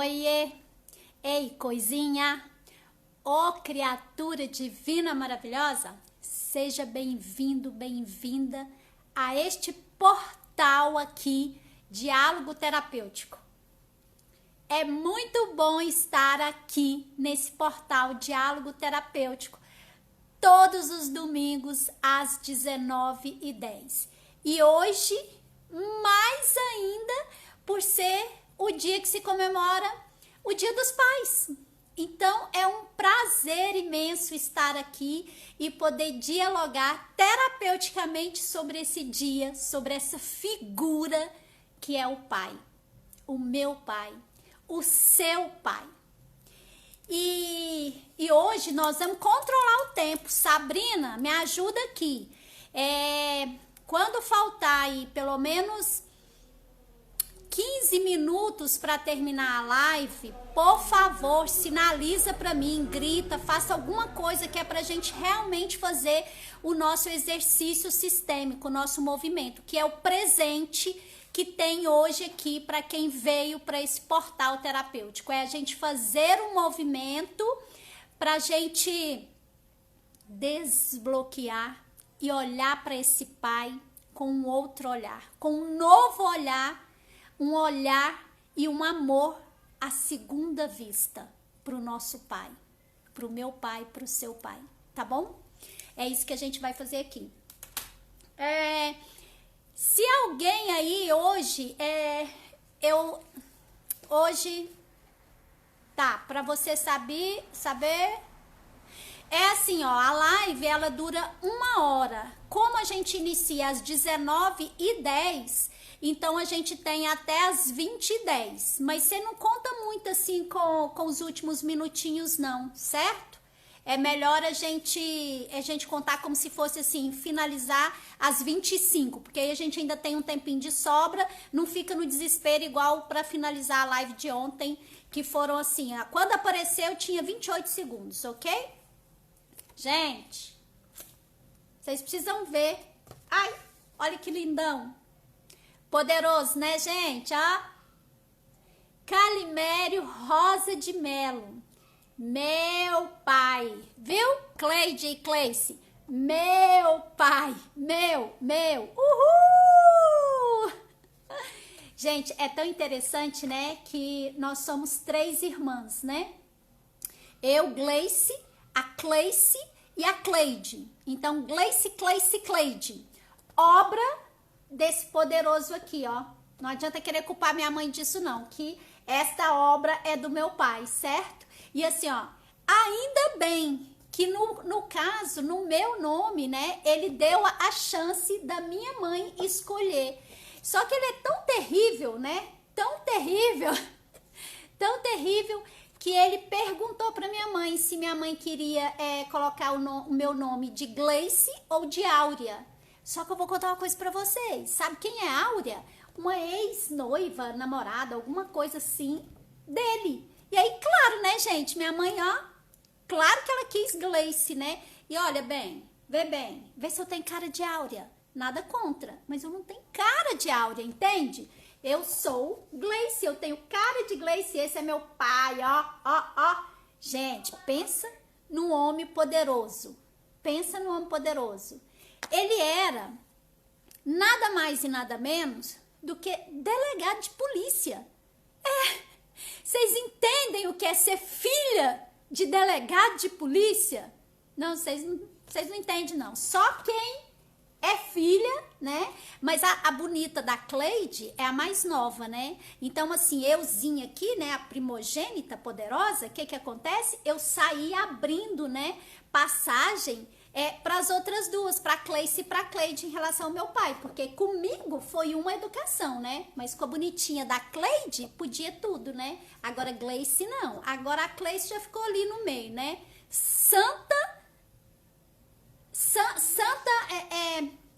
Oiê! Ei, coisinha! Ô criatura divina maravilhosa! Seja bem-vindo, bem-vinda a este portal aqui, Diálogo Terapêutico. É muito bom estar aqui nesse portal Diálogo Terapêutico todos os domingos às 19h10. E hoje, mais ainda, por ser o dia que se comemora o Dia dos Pais. Então, é um prazer imenso estar aqui e poder dialogar terapeuticamente sobre esse dia, sobre essa figura que é o pai, o meu pai, o seu pai. E hoje nós vamos controlar o tempo. Sabrina, me ajuda aqui. Quando faltar aí pelo menos 15 minutos para terminar a live, por favor, sinaliza para mim, grita, faça alguma coisa que é para a gente realmente fazer o nosso exercício sistêmico, o nosso movimento, que é o presente que tem hoje aqui para quem veio para esse portal terapêutico. É a gente fazer um movimento para a gente desbloquear e olhar para esse pai com um outro olhar, com um novo olhar, um olhar e um amor à segunda vista para o nosso pai, para o meu pai, para o seu pai, tá bom? É isso que a gente vai fazer aqui. Se alguém aí hoje, para você saber, é assim, ó, a live ela dura 1 hora. Como a gente inicia às 19h10, então a gente tem até às 20h10. Mas você não conta muito assim com os últimos minutinhos não, certo? É melhor a gente contar como se fosse assim, finalizar às 25, porque aí a gente ainda tem um tempinho de sobra, não fica no desespero igual para finalizar a live de ontem, que foram assim, quando apareceu tinha 28 segundos, ok? Gente, vocês precisam ver. Ai, olha que lindão. Poderoso, né, gente? Ó. Calimério Rosa de Melo. Meu pai. Viu? Cleide e Cleice. Meu pai. Meu. Uhul! Gente, é tão interessante, né? Que nós somos 3 irmãs, né? Eu, Gleice, a Cleice e a Cleide. Então, Gleice, Cleice, Cleide. Obra desse poderoso aqui, ó. Não adianta querer culpar minha mãe disso, não. Que esta obra é do meu pai, certo? E assim, ó. Ainda bem que no caso, no meu nome, né? Ele deu a chance da minha mãe escolher. Só que ele é tão terrível, né? Tão terrível. Tão terrível que ele perguntou para minha mãe se minha mãe queria colocar o meu nome de Gleice ou de Áurea. Só que eu vou contar uma coisa para vocês. Sabe quem é Áurea? Uma ex-noiva, namorada, alguma coisa assim dele. E aí, claro, né, gente? Minha mãe, ó, claro que ela quis Gleice, né? E olha bem, vê se eu tenho cara de Áurea. Nada contra, mas eu não tenho cara de Áurea, entende? Eu sou Gleice, eu tenho cara de Gleice, esse é meu pai, ó. Gente, pensa no homem poderoso. Pensa no homem poderoso. Ele era nada mais e nada menos do que delegado de polícia. Vocês entendem o que é ser filha de delegado de polícia? Não, vocês não entendem, não. Só quem é filha, né? Mas a bonita da Cleide é a mais nova, né? Então, assim, euzinha aqui, né? A primogênita poderosa, o que acontece? Eu saí abrindo, né? Passagem para as outras duas, para a Cleice e para a Cleide em relação ao meu pai. Porque comigo foi uma educação, né? Mas com a bonitinha da Cleide, podia tudo, né? Agora Gleice não. Agora a Cleice já ficou ali no meio, né? Santa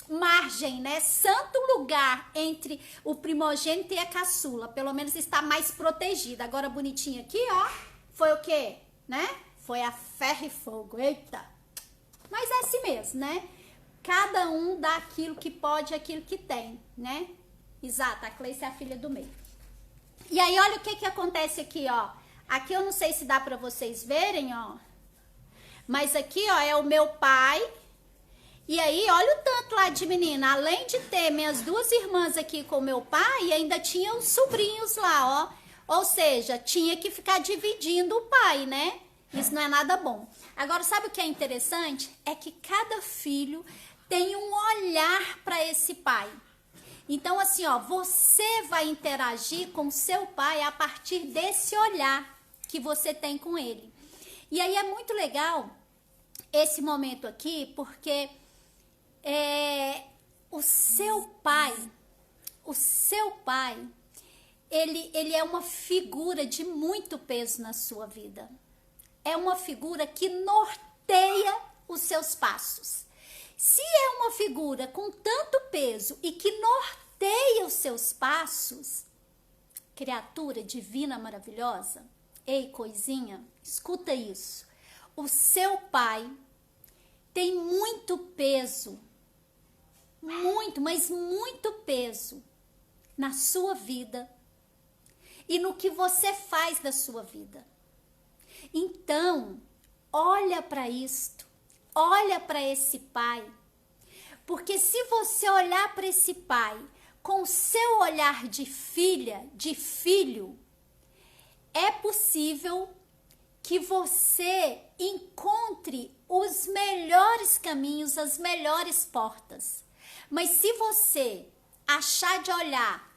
margem, né? Santo lugar entre o primogênito e a caçula. Pelo menos está mais protegida. Agora, bonitinha aqui, ó. Foi o quê? Né? Foi a ferro e fogo. Eita! Mas é assim mesmo, né? Cada um dá aquilo que pode, aquilo que tem, né? Exato, a Cleice é a filha do meio. E aí, olha o que acontece aqui, ó. Aqui eu não sei se dá pra vocês verem, ó. Mas aqui, ó, é o meu pai. E aí, olha o tanto lá de menina. Além de ter minhas duas irmãs aqui com o meu pai, ainda tinha os sobrinhos lá, ó. Ou seja, tinha que ficar dividindo o pai, né? Isso não é nada bom. Agora, sabe o que é interessante? É que cada filho tem um olhar para esse pai. Então, assim, ó, você vai interagir com seu pai a partir desse olhar que você tem com ele. E aí é muito legal esse momento aqui, porque o seu pai, ele é uma figura de muito peso na sua vida. É uma figura que norteia os seus passos. Se é uma figura com tanto peso e que norteia os seus passos, criatura divina maravilhosa, ei, coisinha, escuta isso. O seu pai tem muito peso, muito, mas muito peso na sua vida e no que você faz da sua vida. Então, olha para isto, olha para esse pai, porque se você olhar para esse pai com o seu olhar de filha, de filho, é possível que você encontre os melhores caminhos, as melhores portas. Mas se você achar de olhar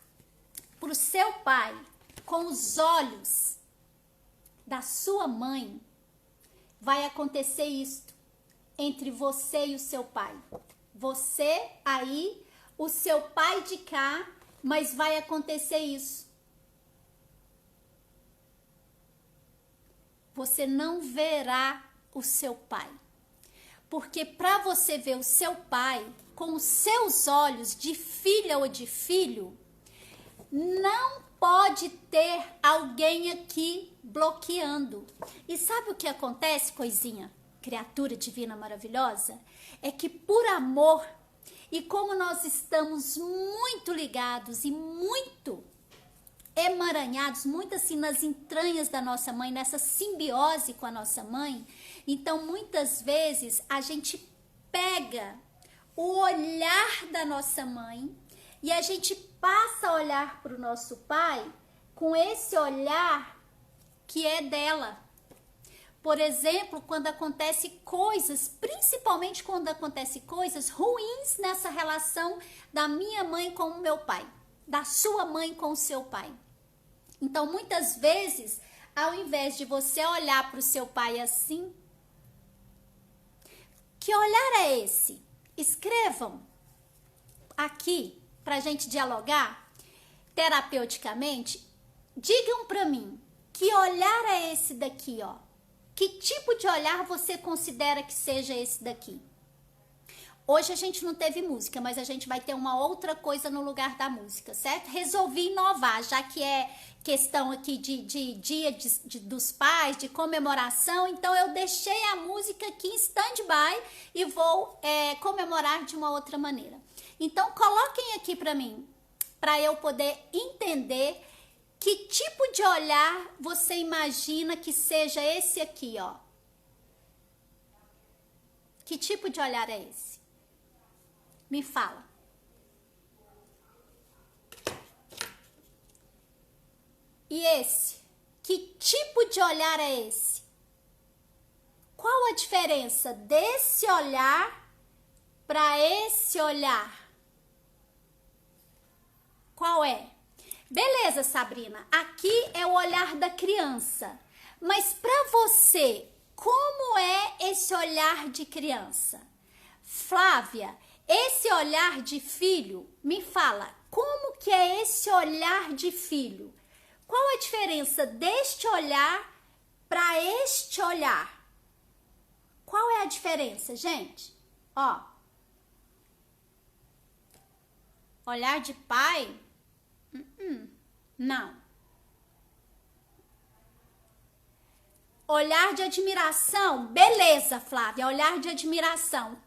para o seu pai com os olhos da sua mãe, vai acontecer isto entre você e o seu pai. Você aí, o seu pai de cá, mas vai acontecer isso. Você não verá o seu pai. Porque para você ver o seu pai com os seus olhos de filha ou de filho, não pode ter alguém aqui bloqueando. E sabe o que acontece, coisinha, criatura divina maravilhosa? É que por amor, e como nós estamos muito ligados e muito emaranhados, muito assim nas entranhas da nossa mãe, nessa simbiose com a nossa mãe, então muitas vezes a gente pega o olhar da nossa mãe e a gente passa a olhar para o nosso pai com esse olhar que é dela. Por exemplo, quando acontece coisas, principalmente quando acontece coisas ruins nessa relação da minha mãe com o meu pai, da sua mãe com o seu pai. Então, muitas vezes, ao invés de você olhar para o seu pai assim, que olhar é esse? Escrevam aqui para a gente dialogar terapeuticamente. Digam para mim, que olhar é esse daqui, ó? Que tipo de olhar você considera que seja esse daqui? Hoje a gente não teve música, mas a gente vai ter uma outra coisa no lugar da música, certo? Resolvi inovar, já que é questão aqui de dia dos pais, de comemoração, então eu deixei a música aqui em stand-by e vou comemorar de uma outra maneira. Então coloquem aqui para mim, para eu poder entender que tipo de olhar você imagina que seja esse aqui, ó. Que tipo de olhar é esse? Me fala. E esse? Que tipo de olhar é esse? Qual a diferença desse olhar para esse olhar? Qual é? Beleza, Sabrina, aqui é o olhar da criança. Mas para você, como é esse olhar de criança? Flávia, esse olhar de filho, me fala, como que é esse olhar de filho? Qual a diferença deste olhar para este olhar? Qual é a diferença, gente? Ó, olhar de pai? Não. Olhar de admiração? Beleza, Flávia, olhar de admiração.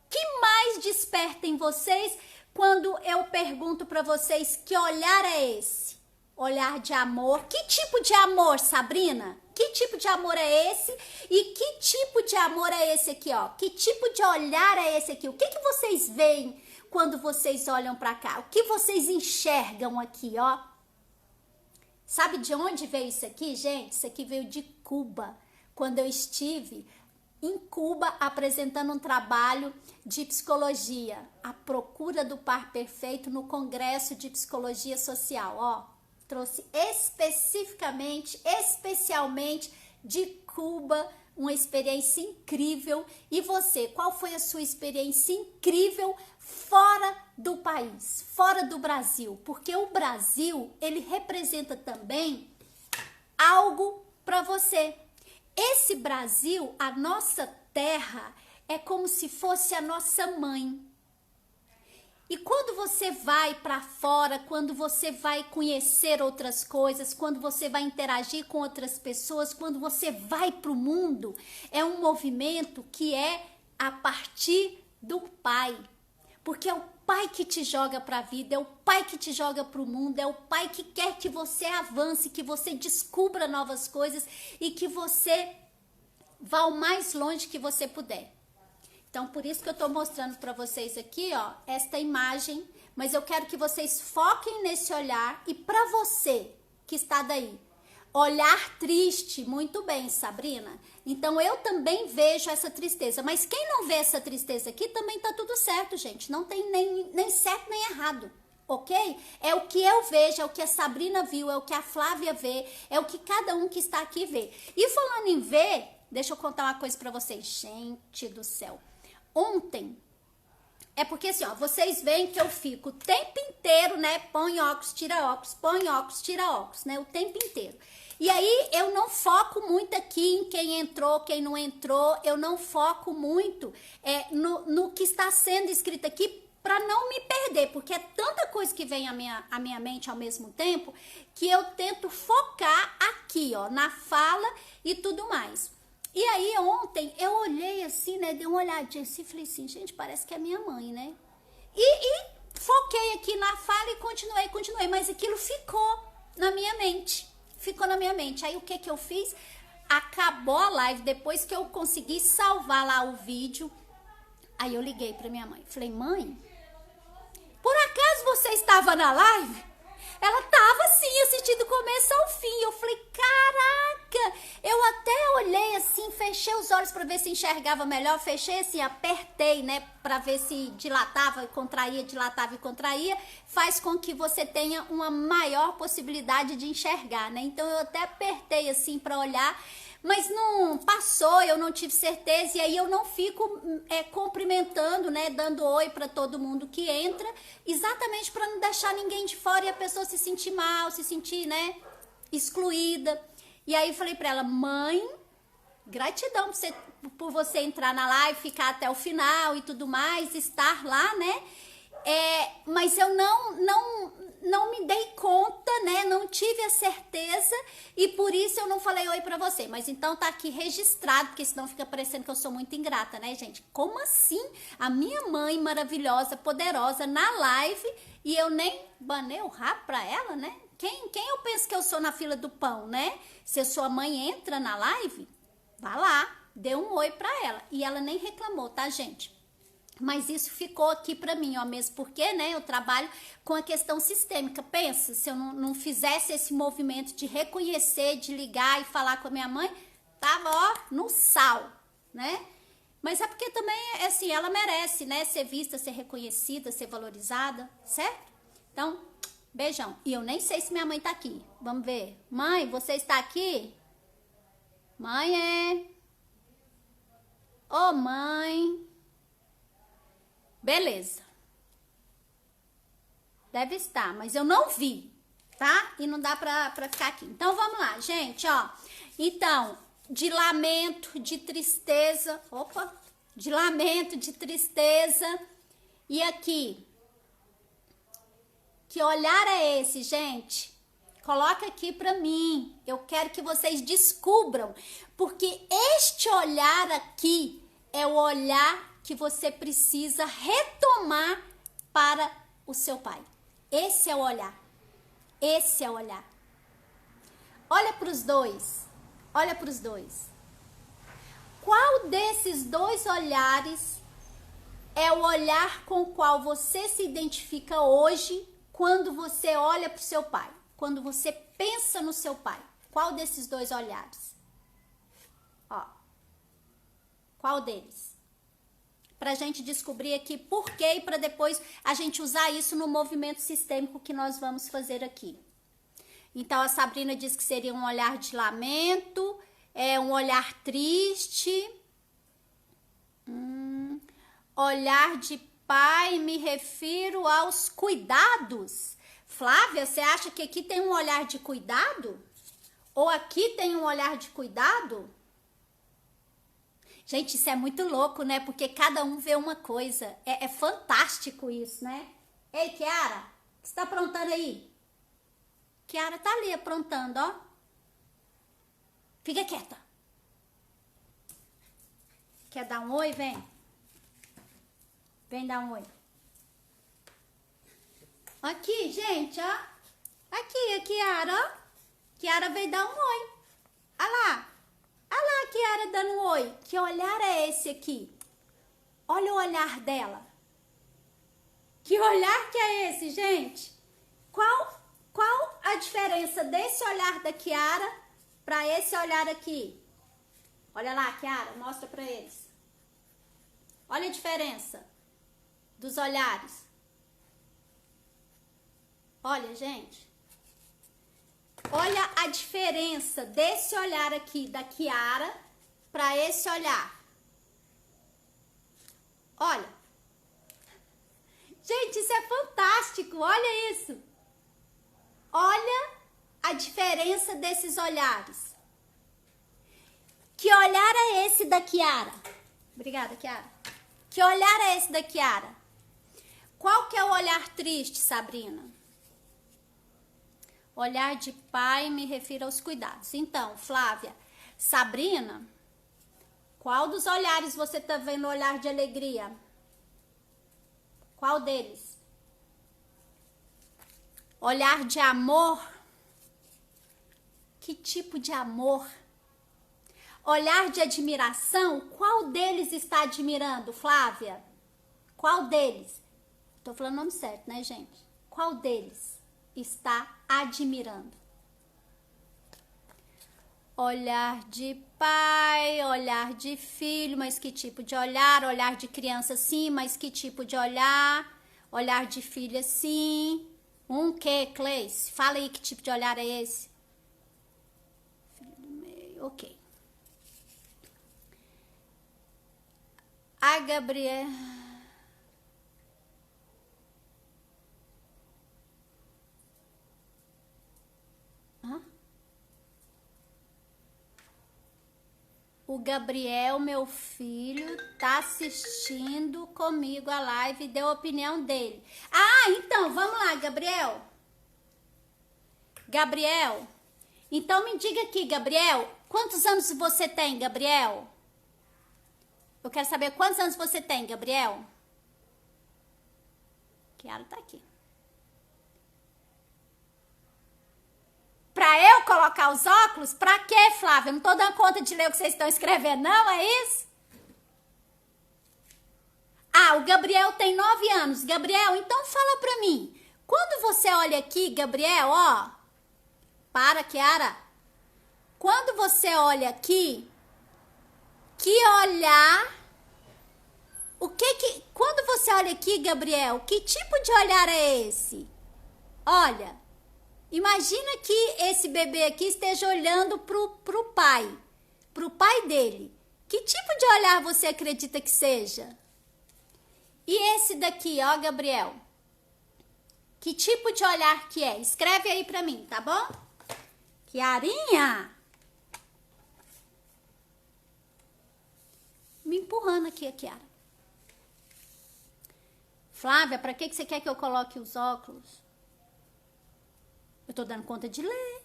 Que mais desperta em vocês quando eu pergunto para vocês que olhar é esse? Olhar de amor. Que tipo de amor, Sabrina? Que tipo de amor é esse? E que tipo de amor é esse aqui, ó? Que tipo de olhar é esse aqui? O que vocês veem quando vocês olham para cá? O que vocês enxergam aqui, ó? Sabe de onde veio isso aqui, gente? Isso aqui veio de Cuba. Quando eu estive em Cuba apresentando um trabalho de psicologia, a procura do par perfeito no Congresso de Psicologia Social, ó. Trouxe especialmente de Cuba, uma experiência incrível. E você, qual foi a sua experiência incrível fora do país, fora do Brasil? Porque o Brasil, ele representa também algo para você. Esse Brasil, a nossa terra, é como se fosse a nossa mãe. E quando você vai para fora, quando você vai conhecer outras coisas, quando você vai interagir com outras pessoas, quando você vai para o mundo, é um movimento que é a partir do pai. Porque é o pai que te joga para a vida, é o pai que te joga para o mundo, é o pai que quer que você avance, que você descubra novas coisas e que você vá o mais longe que você puder. Então, por isso que eu tô mostrando para vocês aqui, ó, esta imagem, mas eu quero que vocês foquem nesse olhar. E para você que está daí, olhar triste, muito bem, Sabrina. Então, eu também vejo essa tristeza, mas quem não vê essa tristeza aqui, também tá tudo certo, gente. Não tem nem certo nem errado, ok? É o que eu vejo, é o que a Sabrina viu, é o que a Flávia vê, é o que cada um que está aqui vê. E falando em ver, deixa eu contar uma coisa para vocês. Gente do céu. Ontem, é porque assim, ó, vocês veem que eu fico o tempo inteiro, né, põe óculos, tira óculos, né, o tempo inteiro. E aí, eu não foco muito aqui em quem entrou, quem não entrou, eu não foco muito no que está sendo escrito aqui, para não me perder, porque é tanta coisa que vem à minha mente ao mesmo tempo, que eu tento focar aqui, ó, na fala e tudo mais. E aí, ontem, eu olhei assim, né, dei uma olhadinha assim, falei assim, gente, parece que é minha mãe, né? E foquei aqui na fala e continuei, mas aquilo ficou na minha mente, Aí, o que eu fiz? Acabou a live, depois que eu consegui salvar lá o vídeo, aí eu liguei pra minha mãe, falei, mãe, por acaso você estava na live? Ela tava assim, assistindo do começo ao fim. Eu falei, caraca! Eu até olhei assim, fechei os olhos para ver se enxergava melhor. Fechei assim, apertei, né? Para ver se dilatava e contraía. Faz com que você tenha uma maior possibilidade de enxergar, né? Então eu até apertei assim para olhar. Mas não passou, eu não tive certeza, e aí eu não fico cumprimentando, né, dando oi para todo mundo que entra, exatamente para não deixar ninguém de fora e a pessoa se sentir mal, se sentir, né, excluída. E aí eu falei para ela, mãe, gratidão por você entrar na live, ficar até o final e tudo mais, estar lá, né, mas eu não me dei conta, né? Não tive a certeza e por isso eu não falei oi pra você. Mas então tá aqui registrado, porque senão fica parecendo que eu sou muito ingrata, né, gente? Como assim? A minha mãe maravilhosa, poderosa, na live e eu nem banei o rabo pra ela, né? Quem eu penso que eu sou na fila do pão, né? Se a sua mãe entra na live, vá lá, dê um oi pra ela. E ela nem reclamou, tá, gente? Mas isso ficou aqui para mim, ó, mesmo porque, né, eu trabalho com a questão sistêmica. Pensa, se eu não fizesse esse movimento de reconhecer, de ligar e falar com a minha mãe, tava, ó, no sal, né? Mas é porque também, assim, ela merece, né, ser vista, ser reconhecida, ser valorizada, certo? Então, beijão. E eu nem sei se minha mãe tá aqui. Vamos ver. Mãe, você está aqui? Mãe, Ô, mãe... Beleza. Deve estar, mas eu não vi, tá? E não dá pra ficar aqui. Então, vamos lá, gente, ó. Então, de lamento, de tristeza. Opa! De lamento, de tristeza. E aqui. Que olhar é esse, gente? Coloca aqui pra mim. Eu quero que vocês descubram. Porque este olhar aqui é o olhar que você precisa retomar para o seu pai. Esse é o olhar. Esse é o olhar. Olha para os dois. Olha para os dois. Qual desses dois olhares é o olhar com o qual você se identifica hoje quando você olha para o seu pai? Quando você pensa no seu pai? Qual desses dois olhares? Ó. Qual deles? Pra gente descobrir aqui por quê e para depois a gente usar isso no movimento sistêmico que nós vamos fazer aqui. Então, a Sabrina diz que seria um olhar de lamento, um olhar triste. Olhar de pai, me refiro aos cuidados. Flávia, você acha que aqui tem um olhar de cuidado? Ou aqui tem um olhar de cuidado? Gente, isso é muito louco, né? Porque cada um vê uma coisa. É fantástico isso, né? Ei, Kiara, o que você tá aprontando aí? Kiara tá ali aprontando, ó. Fica quieta. Quer dar um oi? Vem. Vem dar um oi. Aqui, gente, ó. Aqui, a Kiara, ó. Kiara veio dar um oi. Olha lá. Olha lá a Kiara dando um oi. Que olhar é esse aqui? Olha o olhar dela. Que olhar que é esse, gente? Qual a diferença desse olhar da Kiara para esse olhar aqui? Olha lá, Kiara, mostra para eles. Olha a diferença dos olhares. Olha, gente. Olha a diferença desse olhar aqui da Kiara para esse olhar. Olha. Gente, isso é fantástico. Olha isso. Olha a diferença desses olhares. Que olhar é esse da Kiara? Obrigada, Kiara. Que olhar é esse da Kiara? Qual que é o olhar triste, Sabrina? Olhar de pai, me refiro aos cuidados. Então, Flávia, Sabrina, qual dos olhares você tá vendo olhar de alegria? Qual deles? Olhar de amor? Que tipo de amor? Olhar de admiração? Qual deles está admirando, Flávia? Qual deles? Tô falando o nome certo, né, gente? Qual deles está admirando? Olhar de pai, olhar de filho, mas que tipo de olhar? Olhar de criança sim, mas que tipo de olhar? Olhar de filha sim. Que, Cleice? Fala aí que tipo de olhar é esse. Filho do meio, ok. A Gabriela... O Gabriel, meu filho, tá assistindo comigo a live e deu a opinião dele. Ah, então, vamos lá, Gabriel. Gabriel, então me diga aqui, Gabriel, quantos anos você tem, Gabriel? Eu quero saber quantos anos você tem, Gabriel. Kiara tá aqui. Pra eu colocar os óculos? Pra quê, Flávia? Eu não tô dando conta de ler o que vocês estão escrevendo, não? É isso? Ah, o Gabriel tem 9 anos. Gabriel, então fala pra mim. Quando você olha aqui, Gabriel, ó. Para, Kiara. Quando você olha aqui, que olhar... Quando você olha aqui, Gabriel, que tipo de olhar é esse? Olha... Imagina que esse bebê aqui esteja olhando pro pai dele. Que tipo de olhar você acredita que seja? E esse daqui, ó, Gabriel? Que tipo de olhar que é? Escreve aí pra mim, tá bom? Kiarinha! Me empurrando aqui a Kiara. Flávia, pra que você quer que eu coloque os óculos? Eu tô dando conta de ler.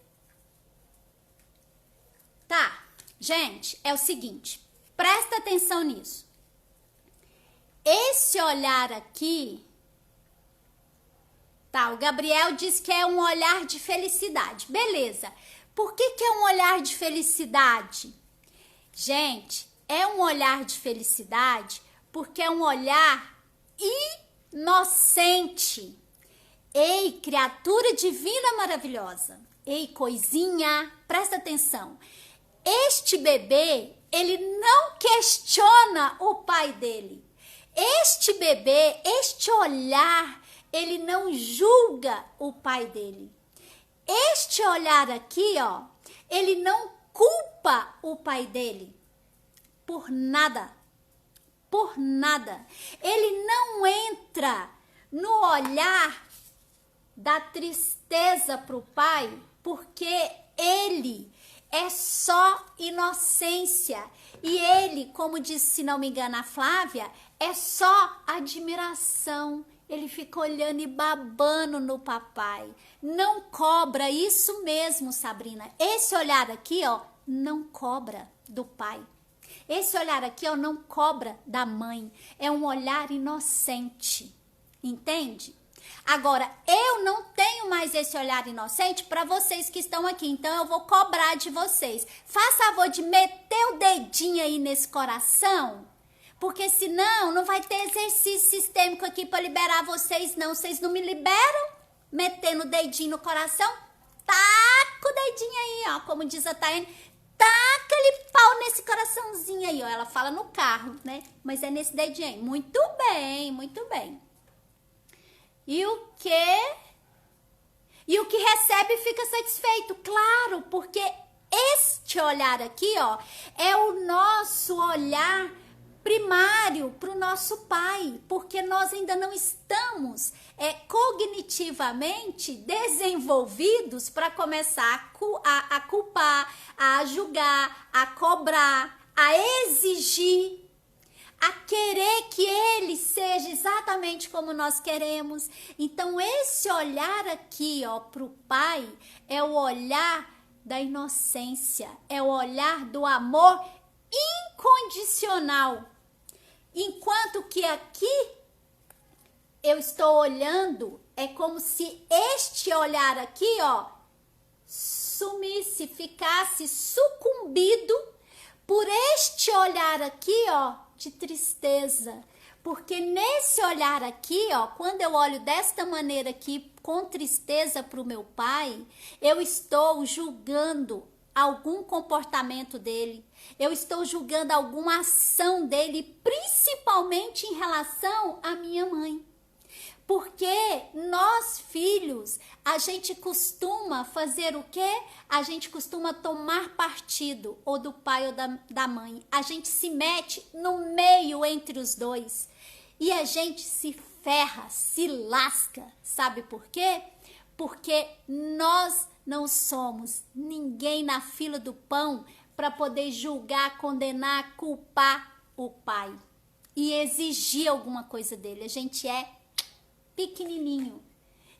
Tá, gente, é o seguinte. Presta atenção nisso. Esse olhar aqui Tá, o Gabriel diz que é um olhar de felicidade. Beleza. Por que que é um olhar de felicidade? Gente, é um olhar de felicidade porque é um olhar inocente. Ei, criatura divina maravilhosa. Ei, coisinha, presta atenção. Este bebê, ele não questiona o pai dele. Este bebê, este olhar, ele não julga o pai dele. Este olhar aqui, ó, ele não culpa o pai dele por nada. Por nada. Ele não entra no olhar da tristeza para o pai, porque ele é só inocência. E ele, como disse, se não me engano, a Flávia, é só admiração. Ele fica olhando e babando no papai. Não cobra, isso mesmo, Sabrina. Esse olhar aqui, ó, não cobra do pai. Esse olhar aqui, ó, não cobra da mãe. É um olhar inocente. Entende? Agora, eu não tenho mais esse olhar inocente para vocês que estão aqui, então eu vou cobrar de vocês. Faça favor de meter o dedinho aí nesse coração, porque senão não vai ter exercício sistêmico aqui para liberar vocês, não. Vocês não me liberam metendo o dedinho no coração? Taca o dedinho aí, ó, como diz a Tayane, taca aquele pau nesse coraçãozinho aí, ó. Ela fala no carro, né? Mas é nesse dedinho aí. Muito bem, muito bem. E o que? E o que recebe fica satisfeito, claro, porque este olhar aqui, ó, é o nosso olhar primário para o nosso pai, porque nós ainda não estamos cognitivamente desenvolvidos para começar a culpar, a julgar, a cobrar, a exigir, a querer que ele seja exatamente como nós queremos. Então, esse olhar aqui, ó, pro pai, é o olhar da inocência, é o olhar do amor incondicional. Enquanto que aqui, eu estou olhando, é como se este olhar aqui, ó, sumisse, ficasse sucumbido por este olhar aqui, ó, de tristeza, porque nesse olhar aqui, ó, quando eu olho desta maneira aqui, com tristeza para o meu pai, eu estou julgando algum comportamento dele, eu estou julgando alguma ação dele, principalmente em relação à minha mãe. Porque nós, filhos, a gente costuma fazer o quê? A gente costuma tomar partido, ou do pai ou da mãe. A gente se mete no meio entre os dois. E a gente se ferra, se lasca. Sabe por quê? Porque nós não somos ninguém na fila do pão para poder julgar, condenar, culpar o pai. E exigir alguma coisa dele. A gente é pequenininho.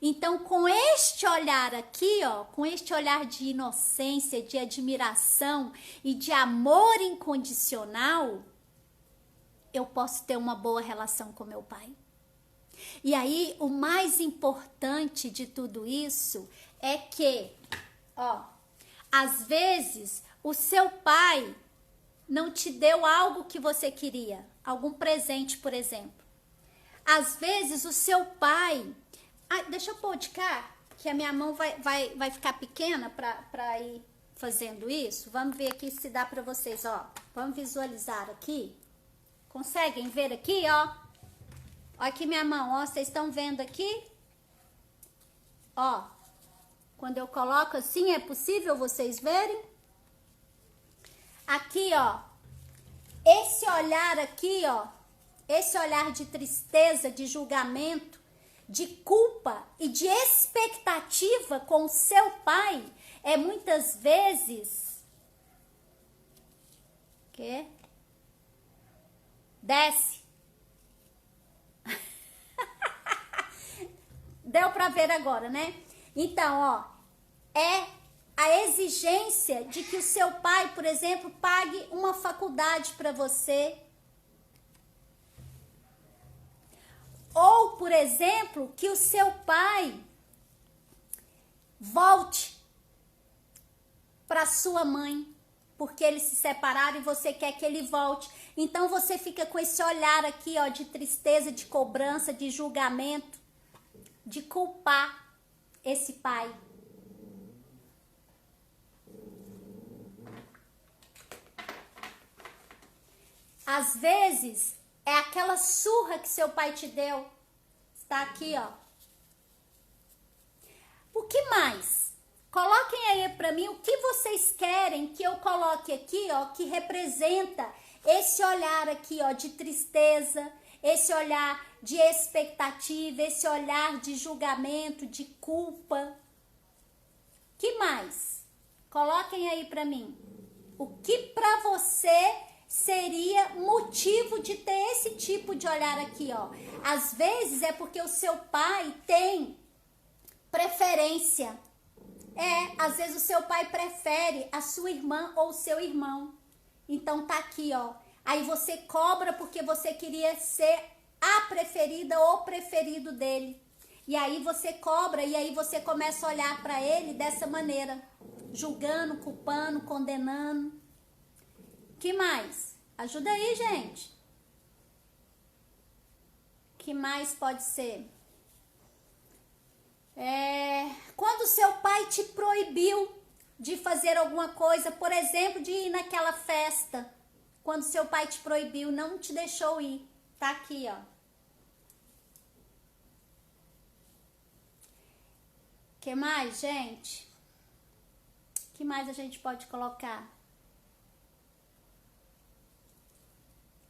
Então, com este olhar aqui, ó, com este olhar de inocência, de admiração e de amor incondicional, eu posso ter uma boa relação com meu pai. E aí, o mais importante de tudo isso é que, ó, às vezes o seu pai não te deu algo que você queria, algum presente, por exemplo. Às vezes o seu pai... deixa eu pôr de cá, que a minha mão vai ficar pequena para ir fazendo isso. Vamos ver aqui se dá para vocês, ó. Vamos visualizar aqui. Conseguem ver aqui, ó? Ó aqui minha mão, ó. Vocês estão vendo aqui? Ó. Quando eu coloco assim, é possível vocês verem? Aqui, ó. Esse olhar aqui, ó. Esse olhar de tristeza, de julgamento, de culpa e de expectativa com o seu pai é muitas vezes... Quê? Desce. Deu pra ver agora, né? Então, ó, é a exigência de que o seu pai, por exemplo, pague uma faculdade para você. Ou, por exemplo, que o seu pai volte para sua mãe, porque eles se separaram e você quer que ele volte. Então você fica com esse olhar aqui, ó, de tristeza, de cobrança, de julgamento, de culpar esse pai. Às vezes é aquela surra que seu pai te deu. Está aqui, ó. O que mais? Coloquem aí pra mim o que vocês querem que eu coloque aqui, ó, que representa esse olhar aqui, ó, de tristeza, esse olhar de expectativa, esse olhar de julgamento, de culpa. Que mais? Coloquem aí pra mim. O que pra você seria motivo de ter esse tipo de olhar aqui, ó? Às vezes é porque o seu pai tem preferência. Às vezes o seu pai prefere a sua irmã ou o seu irmão. Então tá aqui, ó. Aí você cobra porque você queria ser a preferida ou preferido dele. E aí você cobra e aí você começa a olhar para ele dessa maneira, julgando, culpando, condenando. Que mais? Ajuda aí, gente. Que mais pode ser? Quando seu pai te proibiu de fazer alguma coisa, por exemplo, de ir naquela festa. Quando seu pai te proibiu, não te deixou ir. Tá aqui, ó. Que mais, gente? Que mais a gente pode colocar?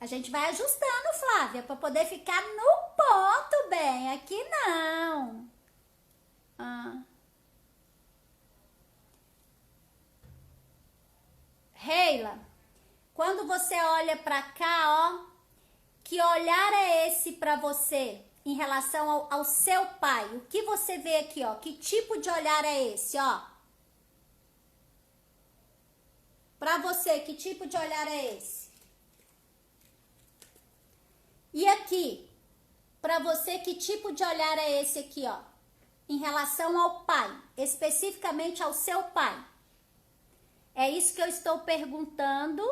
A gente vai ajustando, Flávia, para poder ficar no ponto, bem. Aqui não. Reila, quando você olha para cá, ó, que olhar é esse para você em relação ao seu pai? O que você vê aqui, ó? Que tipo de olhar é esse, ó? Para você, que tipo de olhar é esse? E aqui, para você, que tipo de olhar é esse aqui, ó? Em relação ao pai, especificamente ao seu pai. É isso que eu estou perguntando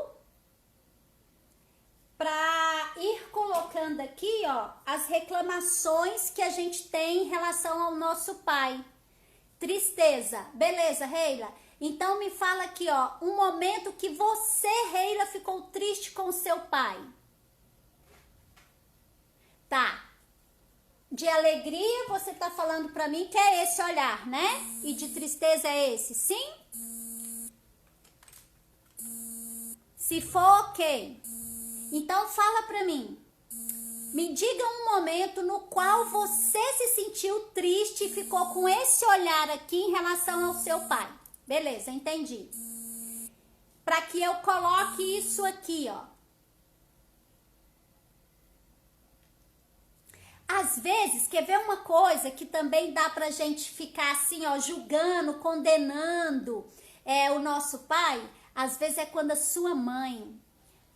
para ir colocando aqui, ó, as reclamações que a gente tem em relação ao nosso pai. Tristeza. Beleza, Reila? Então me fala aqui, ó, um momento que você, Reila, ficou triste com o seu pai. Tá. De alegria, você tá falando pra mim que é esse olhar, né? E de tristeza é esse, sim? Se for, ok. Então fala pra mim. Me diga um momento no qual você se sentiu triste e ficou com esse olhar aqui em relação ao seu pai. Beleza, entendi. Pra que eu coloque isso aqui, ó. Às vezes, quer ver uma coisa que também dá pra gente ficar assim, ó, julgando, condenando o nosso pai? Às vezes é quando a sua mãe,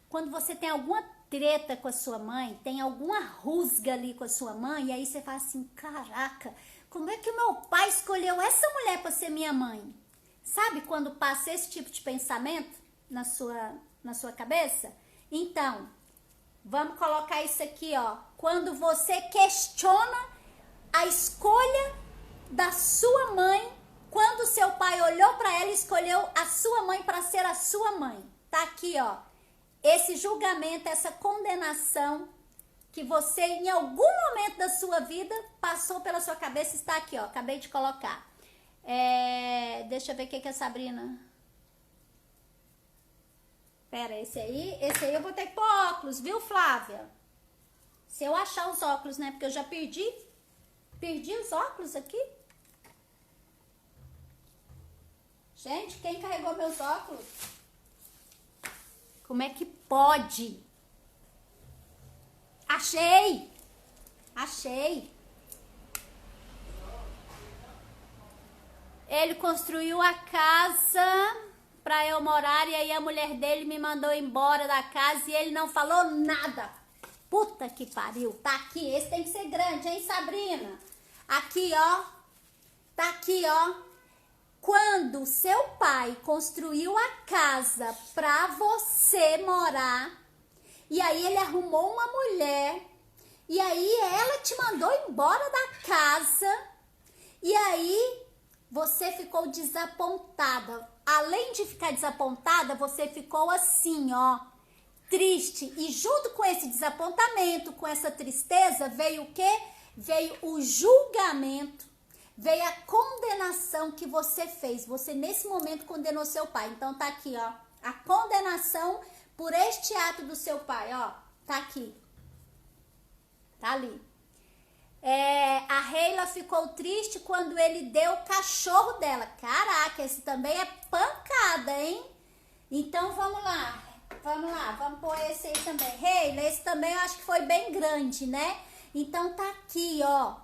quando você tem alguma treta com a sua mãe, tem alguma rusga ali com a sua mãe, e aí você fala assim, caraca, como é que o meu pai escolheu essa mulher pra ser minha mãe? Sabe quando passa esse tipo de pensamento na sua cabeça? Então, vamos colocar isso aqui, ó. Quando você questiona a escolha da sua mãe, quando seu pai olhou para ela e escolheu a sua mãe para ser a sua mãe. Tá aqui, ó. Esse julgamento, essa condenação que você, em algum momento da sua vida, passou pela sua cabeça, está aqui, ó. Acabei de colocar. Deixa eu ver o que a Sabrina... Pera, esse aí eu vou ter que pôr óculos, viu, Flávia? Se eu achar os óculos, né? Porque eu já perdi os óculos aqui. Gente, quem carregou meus óculos? Como é que pode? Achei! Ele construiu a casa pra eu morar e aí a mulher dele me mandou embora da casa e ele não falou nada. Puta que pariu. Tá aqui. Esse tem que ser grande, hein, Sabrina? Aqui, ó. Tá aqui, ó. Quando seu pai construiu a casa pra você morar, e aí ele arrumou uma mulher, e aí ela te mandou embora da casa, e aí você ficou desapontada. Além de ficar desapontada, você ficou assim, ó, triste. E junto com esse desapontamento, com essa tristeza, veio o quê? Veio o julgamento, veio a condenação que você fez. Você nesse momento condenou seu pai. Então tá aqui, ó, a condenação por este ato do seu pai, ó, tá aqui. Tá ali. A Reila ficou triste quando ele deu o cachorro dela. Caraca, esse também é pancada, hein? Então vamos lá, vamos pôr esse aí também. Reila, esse também eu acho que foi bem grande, né? Então tá aqui, ó.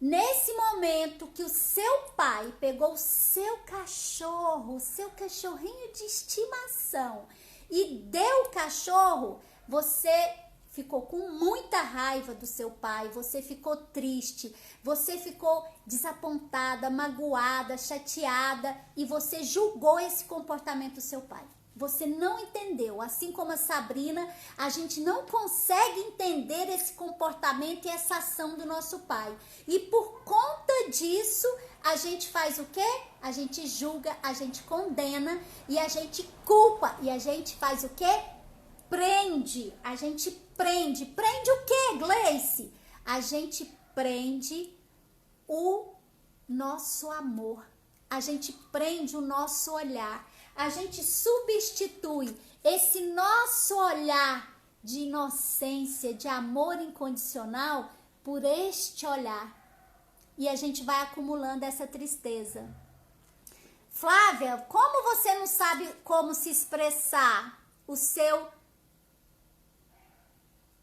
Nesse momento que o seu pai pegou o seu cachorro, o seu cachorrinho de estimação e deu o cachorro, você ficou com muita raiva do seu pai, você ficou triste, você ficou desapontada, magoada, chateada e você julgou esse comportamento do seu pai. Você não entendeu, assim como a Sabrina, a gente não consegue entender esse comportamento e essa ação do nosso pai. E por conta disso, a gente faz o quê? A gente julga, a gente condena e a gente culpa. E a gente faz o quê? Prende. A gente prende. Prende o quê, Gleice? A gente prende o nosso amor. A gente prende o nosso olhar. A gente substitui esse nosso olhar de inocência, de amor incondicional, por este olhar. E a gente vai acumulando essa tristeza. Flávia, como você não sabe como se expressar o seu...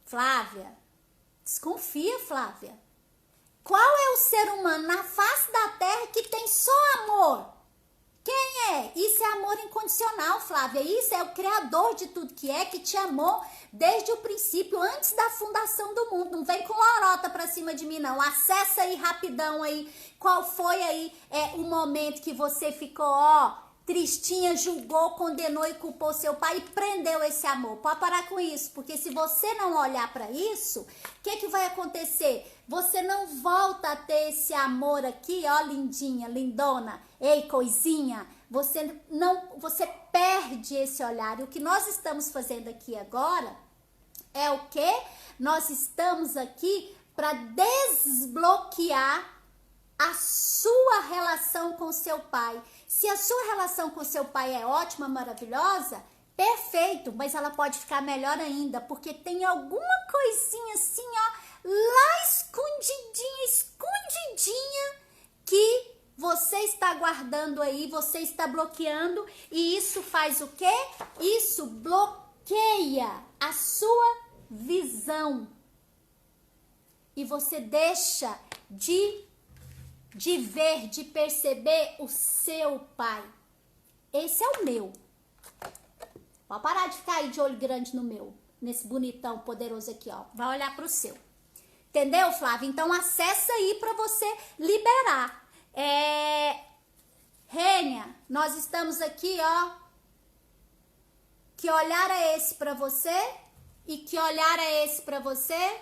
Flávia, desconfia, Flávia. Qual é o ser humano na face da terra que tem só amor? Quem é? Isso é amor incondicional, Flávia. Isso é o Criador de tudo que te amou desde o princípio, antes da fundação do mundo. Não vem com lorota pra cima de mim, não. Acessa aí rapidão aí qual foi aí o momento que você ficou, ó, tristinha, julgou, condenou e culpou seu pai e prendeu esse amor. Pode parar com isso, porque se você não olhar para isso, o que vai acontecer? Você não volta a ter esse amor aqui, ó, lindinha, lindona, ei, coisinha. Você perde esse olhar. E o que nós estamos fazendo aqui agora é o quê? Nós estamos aqui para desbloquear a sua relação com seu pai. Se a sua relação com seu pai é ótima, maravilhosa, perfeito, mas ela pode ficar melhor ainda, porque tem alguma coisinha assim, ó, lá escondidinha, que você está guardando aí, você está bloqueando, e isso faz o quê? Isso bloqueia a sua visão. E você deixa de ver, de perceber o seu pai. Esse é o meu. Pode parar de ficar aí de olho grande no meu, nesse bonitão poderoso aqui, ó. Vai olhar pro seu. Entendeu, Flávia? Então acessa aí para você liberar. Rênia, nós estamos aqui, ó. Que olhar é esse para você? E que olhar é esse para você?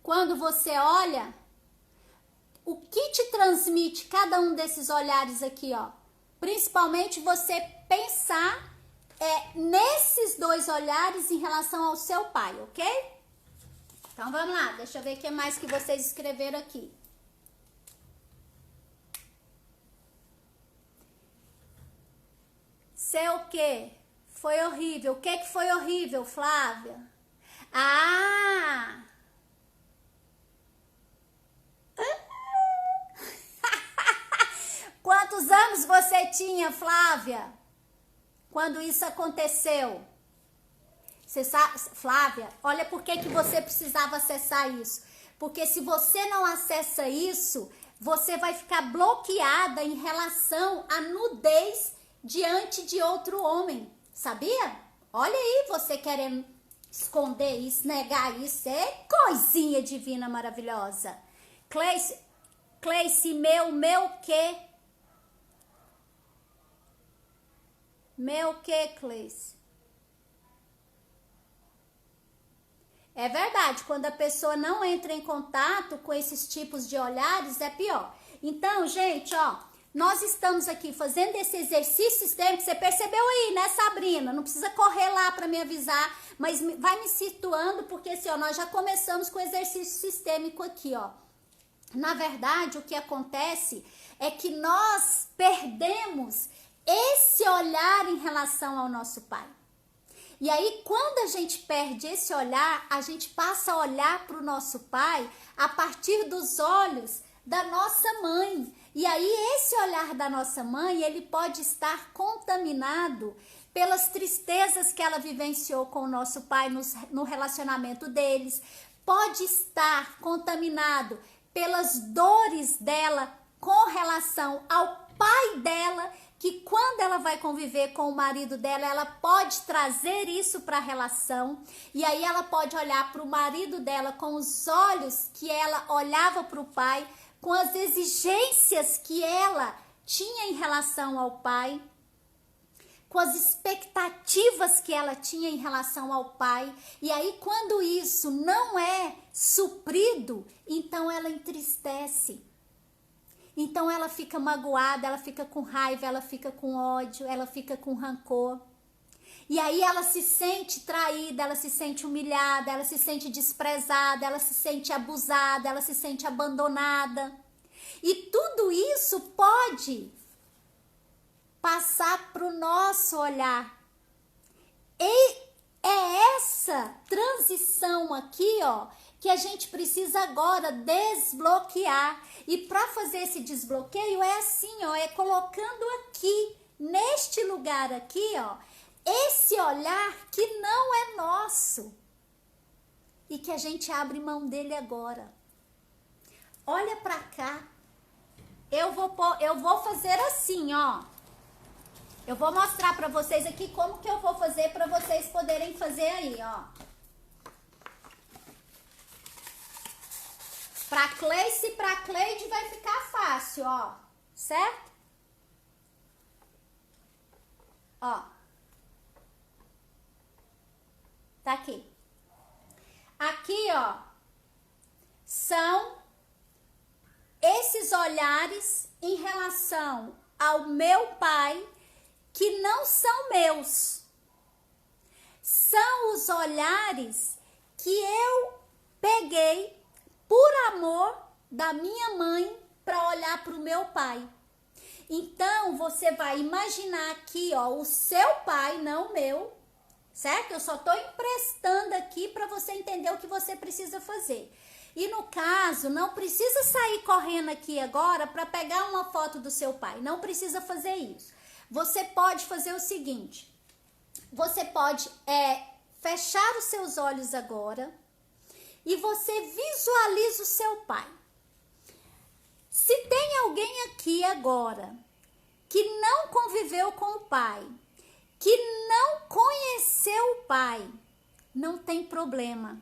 Quando você olha, o que te transmite cada um desses olhares aqui, ó? Principalmente você pensar nesses dois olhares em relação ao seu pai, ok? Então vamos lá, deixa eu ver o que mais que vocês escreveram aqui. Seu quê? Foi horrível. O que foi horrível, Flávia? Ah! Quantos anos você tinha, Flávia, quando isso aconteceu? Você sabe, Flávia, olha por que você precisava acessar isso. Porque se você não acessa isso, você vai ficar bloqueada em relação à nudez diante de outro homem. Sabia? Olha aí, você querendo esconder isso, negar isso, é coisinha divina maravilhosa. Cleice, meu quê? Meu quê, Cleice? É verdade, quando a pessoa não entra em contato com esses tipos de olhares, é pior. Então, gente, ó, nós estamos aqui fazendo esse exercício sistêmico, você percebeu aí, né, Sabrina? Não precisa correr lá para me avisar, mas vai me situando, porque assim, ó, nós já começamos com o exercício sistêmico aqui, ó. Na verdade, o que acontece é que nós perdemos esse olhar em relação ao nosso pai. E aí, quando a gente perde esse olhar, a gente passa a olhar para o nosso pai a partir dos olhos da nossa mãe. E aí, esse olhar da nossa mãe, ele pode estar contaminado pelas tristezas que ela vivenciou com o nosso pai no relacionamento deles. Pode estar contaminado pelas dores dela com relação ao pai dela, que quando ela vai conviver com o marido dela, ela pode trazer isso para a relação, e aí ela pode olhar para o marido dela com os olhos que ela olhava para o pai, com as exigências que ela tinha em relação ao pai, com as expectativas que ela tinha em relação ao pai, e aí quando isso não é suprido, então ela entristece. Então ela fica magoada, ela fica com raiva, ela fica com ódio, ela fica com rancor. E aí ela se sente traída, ela se sente humilhada, ela se sente desprezada, ela se sente abusada, ela se sente abandonada. E tudo isso pode passar para o nosso olhar. E é essa transição aqui, ó, que a gente precisa agora desbloquear. E para fazer esse desbloqueio é assim, ó, é colocando aqui, neste lugar aqui, ó, esse olhar que não é nosso e que a gente abre mão dele agora. Olha para cá. Eu vou fazer assim, ó. Eu vou mostrar para vocês aqui como que eu vou fazer para vocês poderem fazer aí, ó. Pra Cleice e pra Cleide vai ficar fácil, ó. Certo? Ó. Tá aqui. Aqui, ó, são esses olhares em relação ao meu pai que não são meus. São os olhares que eu peguei por amor da minha mãe para olhar para o meu pai. Então, você vai imaginar aqui, ó, o seu pai, não o meu, certo? Eu só tô emprestando aqui para você entender o que você precisa fazer. E no caso, não precisa sair correndo aqui agora para pegar uma foto do seu pai. Não precisa fazer isso. Você pode fazer o seguinte. Você pode fechar os seus olhos agora e você visualiza o seu pai. Se tem alguém aqui agora que não conviveu com o pai, que não conheceu o pai, não tem problema.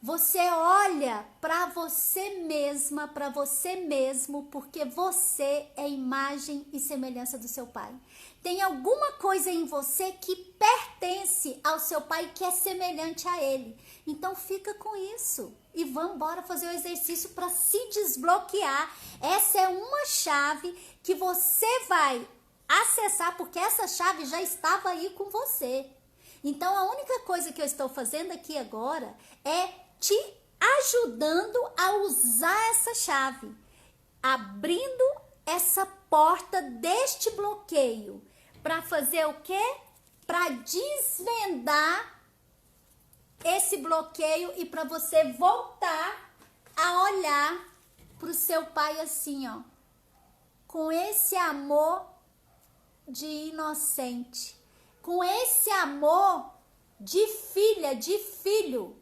Você olha para você mesma, para você mesmo, porque você é imagem e semelhança do seu pai. Tem alguma coisa em você que pertence ao seu pai, que é semelhante a ele. Então fica com isso e vamos embora fazer o exercício para se desbloquear. Essa é uma chave que você vai acessar, porque essa chave já estava aí com você. Então a única coisa que eu estou fazendo aqui agora é te ajudando a usar essa chave, abrindo essa porta deste bloqueio, para fazer o quê? Para desvendar esse bloqueio e para você voltar a olhar para o seu pai assim, ó, com esse amor de inocente, com esse amor de filha, de filho,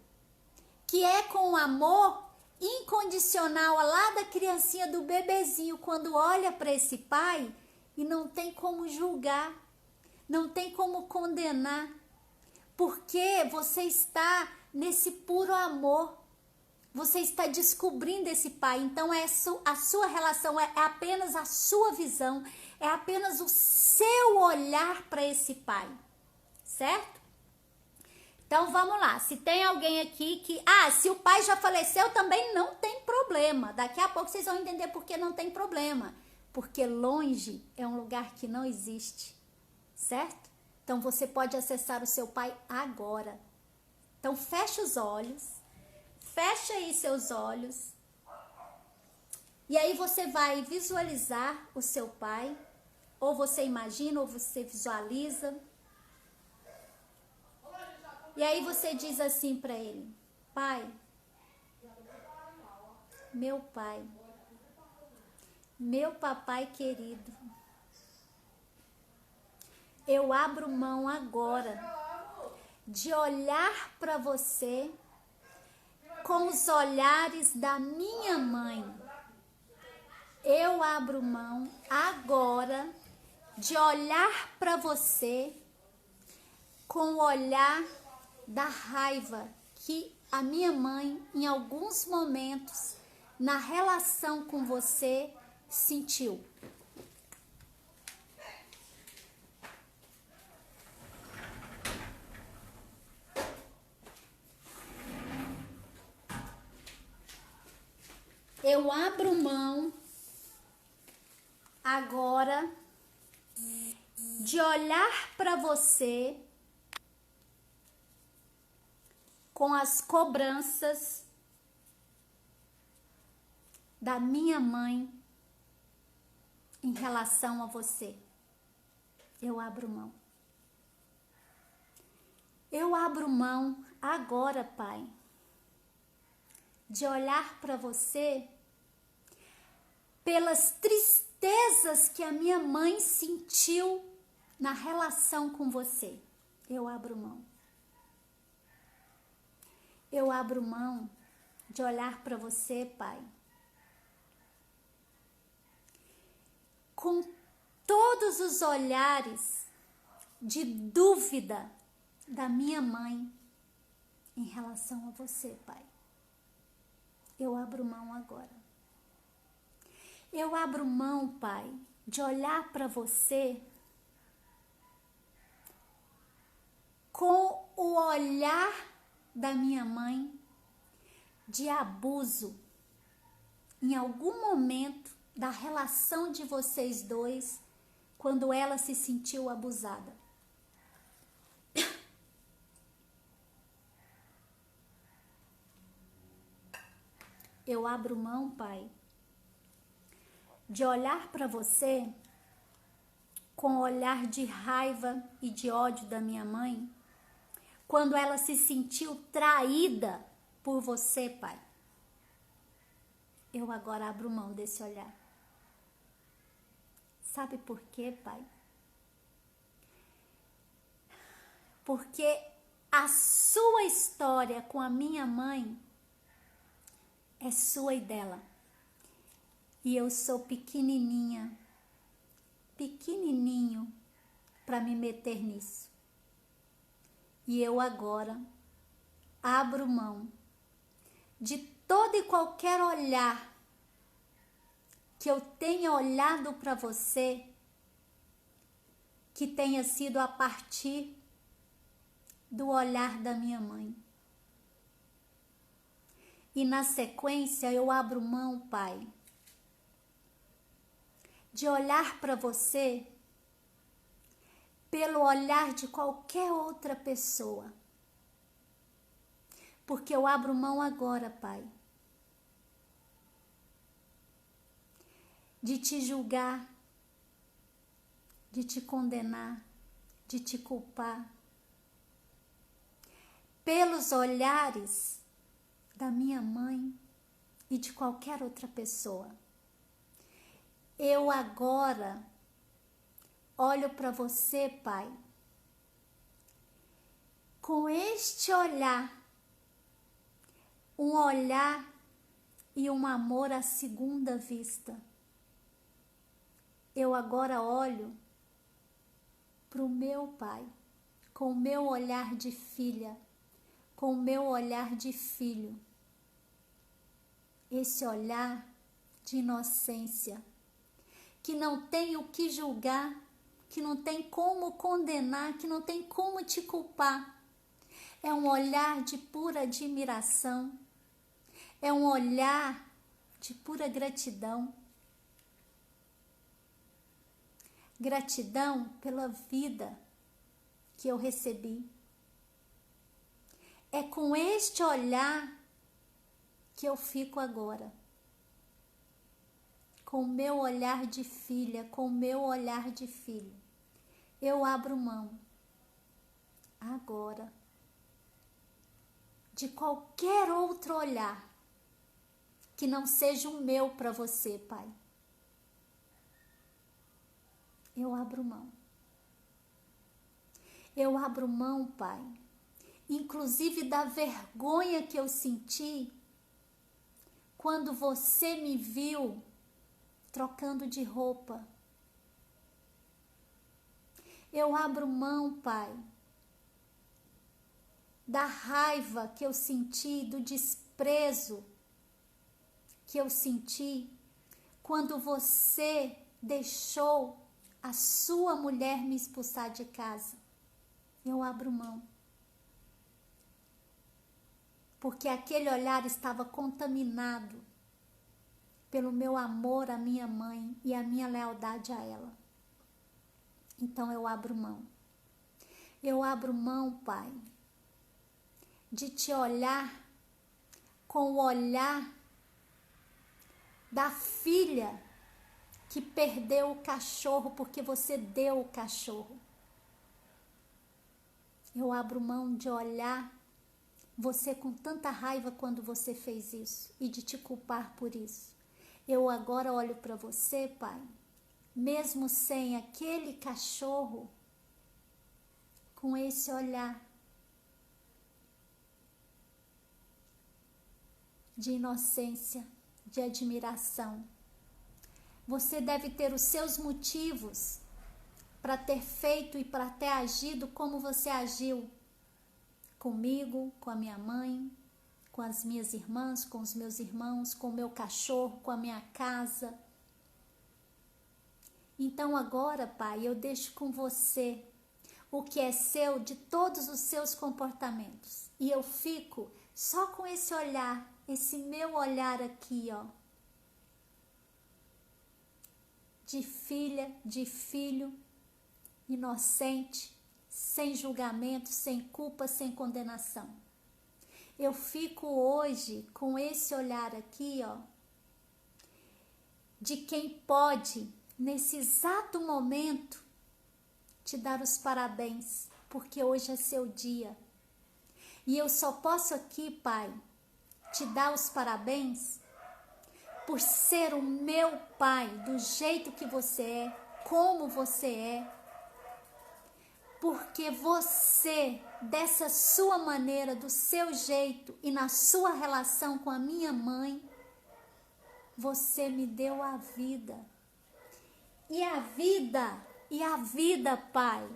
que é com o amor incondicional lá da criancinha, do bebezinho, quando olha para esse pai e não tem como julgar, não tem como condenar, porque você está nesse puro amor. Você está descobrindo esse pai. Então a sua relação é apenas a sua visão, é apenas o seu olhar para esse pai, certo? Então vamos lá, se tem alguém aqui que... se o pai já faleceu também não tem problema. Daqui a pouco vocês vão entender por que não tem problema. Porque longe é um lugar que não existe, certo? Então você pode acessar o seu pai agora. Então fecha os olhos, fecha aí seus olhos. E aí você vai visualizar o seu pai, ou você imagina, ou você visualiza. E aí você diz assim para ele: pai, meu pai, meu papai querido, eu abro mão agora de olhar para você com os olhares da minha mãe. Eu abro mão agora de olhar para você com o olhar da raiva que a minha mãe, em alguns momentos, na relação com você, sentiu. Eu abro mão agora de olhar para você com as cobranças da minha mãe em relação a você. Eu abro mão. Eu abro mão agora, pai, de olhar para você pelas tristezas que a minha mãe sentiu na relação com você. Eu abro mão. Eu abro mão de olhar para você, pai, com todos os olhares de dúvida da minha mãe em relação a você, pai. Eu abro mão agora. Eu abro mão, pai, de olhar para você com o olhar da minha mãe de abuso em algum momento da relação de vocês dois, quando ela se sentiu abusada. Eu abro mão, pai, de olhar para você com o olhar de raiva e de ódio da minha mãe, quando ela se sentiu traída por você, pai. Eu agora abro mão desse olhar. Sabe por quê, pai? Porque a sua história com a minha mãe é sua e dela. E eu sou pequenininha, pequenininho para me meter nisso. E eu agora abro mão de todo e qualquer olhar que eu tenha olhado para você, que tenha sido a partir do olhar da minha mãe. E na sequência eu abro mão, pai, de olhar para você pelo olhar de qualquer outra pessoa. Porque eu abro mão agora, pai, de te julgar, de te condenar, de te culpar, pelos olhares da minha mãe e de qualquer outra pessoa. Eu agora olho para você, pai, com este olhar, um olhar e um amor à segunda vista. Eu agora olho para o meu pai com o meu olhar de filha, com o meu olhar de filho. Esse olhar de inocência, que não tem o que julgar, que não tem como condenar, que não tem como te culpar. É um olhar de pura admiração, é um olhar de pura gratidão. Gratidão pela vida que eu recebi. É com este olhar que eu fico agora. Com o meu olhar de filha, com o meu olhar de filho. Eu abro mão agora de qualquer outro olhar que não seja o meu para você, Pai. Eu abro mão. Eu abro mão, Pai, inclusive da vergonha que eu senti quando você me viu trocando de roupa. Eu abro mão, Pai, da raiva que eu senti, do desprezo que eu senti quando você deixou a sua mulher me expulsar de casa. Eu abro mão. Porque aquele olhar estava contaminado pelo meu amor à minha mãe e a minha lealdade a ela. Então eu abro mão. Eu abro mão, Pai, de te olhar com o olhar da filha que perdeu o cachorro porque você deu o cachorro. Eu abro mão de olhar você com tanta raiva quando você fez isso e de te culpar por isso. Eu agora olho para você, Pai, mesmo sem aquele cachorro, com esse olhar de inocência, de admiração. Você deve ter os seus motivos para ter feito e para ter agido como você agiu comigo, com a minha mãe, com as minhas irmãs, com os meus irmãos, com o meu cachorro, com a minha casa. Então agora, Pai, eu deixo com você o que é seu de todos os seus comportamentos. E eu fico só com esse olhar, esse meu olhar aqui, ó, de filha, de filho, inocente, sem julgamento, sem culpa, sem condenação. Eu fico hoje com esse olhar aqui, ó, de quem pode, nesse exato momento, te dar os parabéns, porque hoje é seu dia. E eu só posso aqui, Pai, te dar os parabéns por ser o meu Pai, do jeito que você é, como você é. Porque você, dessa sua maneira, do seu jeito e na sua relação com a minha mãe, você me deu a vida. E a vida, Pai,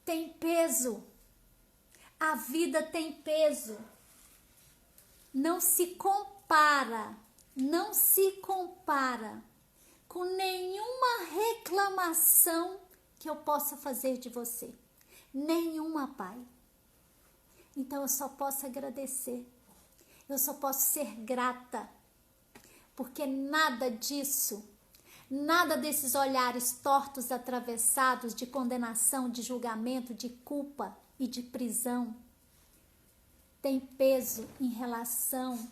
tem peso. A vida tem peso. Não se compara com nenhuma reclamação que eu possa fazer de você. Nenhuma, Pai. Então eu só posso agradecer. Eu só posso ser grata. Porque nada disso, nada desses olhares tortos, atravessados de condenação, de julgamento, de culpa e de prisão, tem peso em relação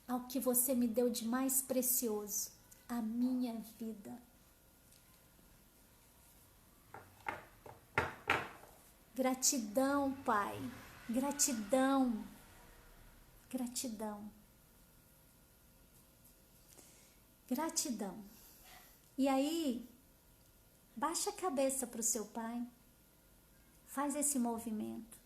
ao que você me deu de mais precioso, a minha vida. Gratidão, Pai, gratidão, gratidão, gratidão. E aí, baixa a cabeça para o seu Pai, faz esse movimento.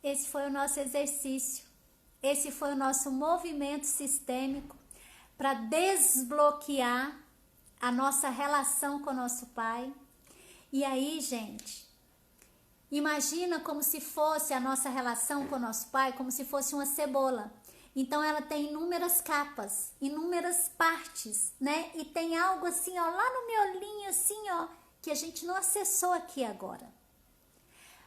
esse foi o nosso exercício. Esse foi o nosso movimento sistêmico para desbloquear a nossa relação com o nosso Pai. E aí, gente, imagina como se fosse a nossa relação com o nosso Pai, como se fosse uma cebola. Então, ela tem inúmeras capas, inúmeras partes, né? E tem algo assim, ó, lá no miolinho, assim, ó, que a gente não acessou aqui agora.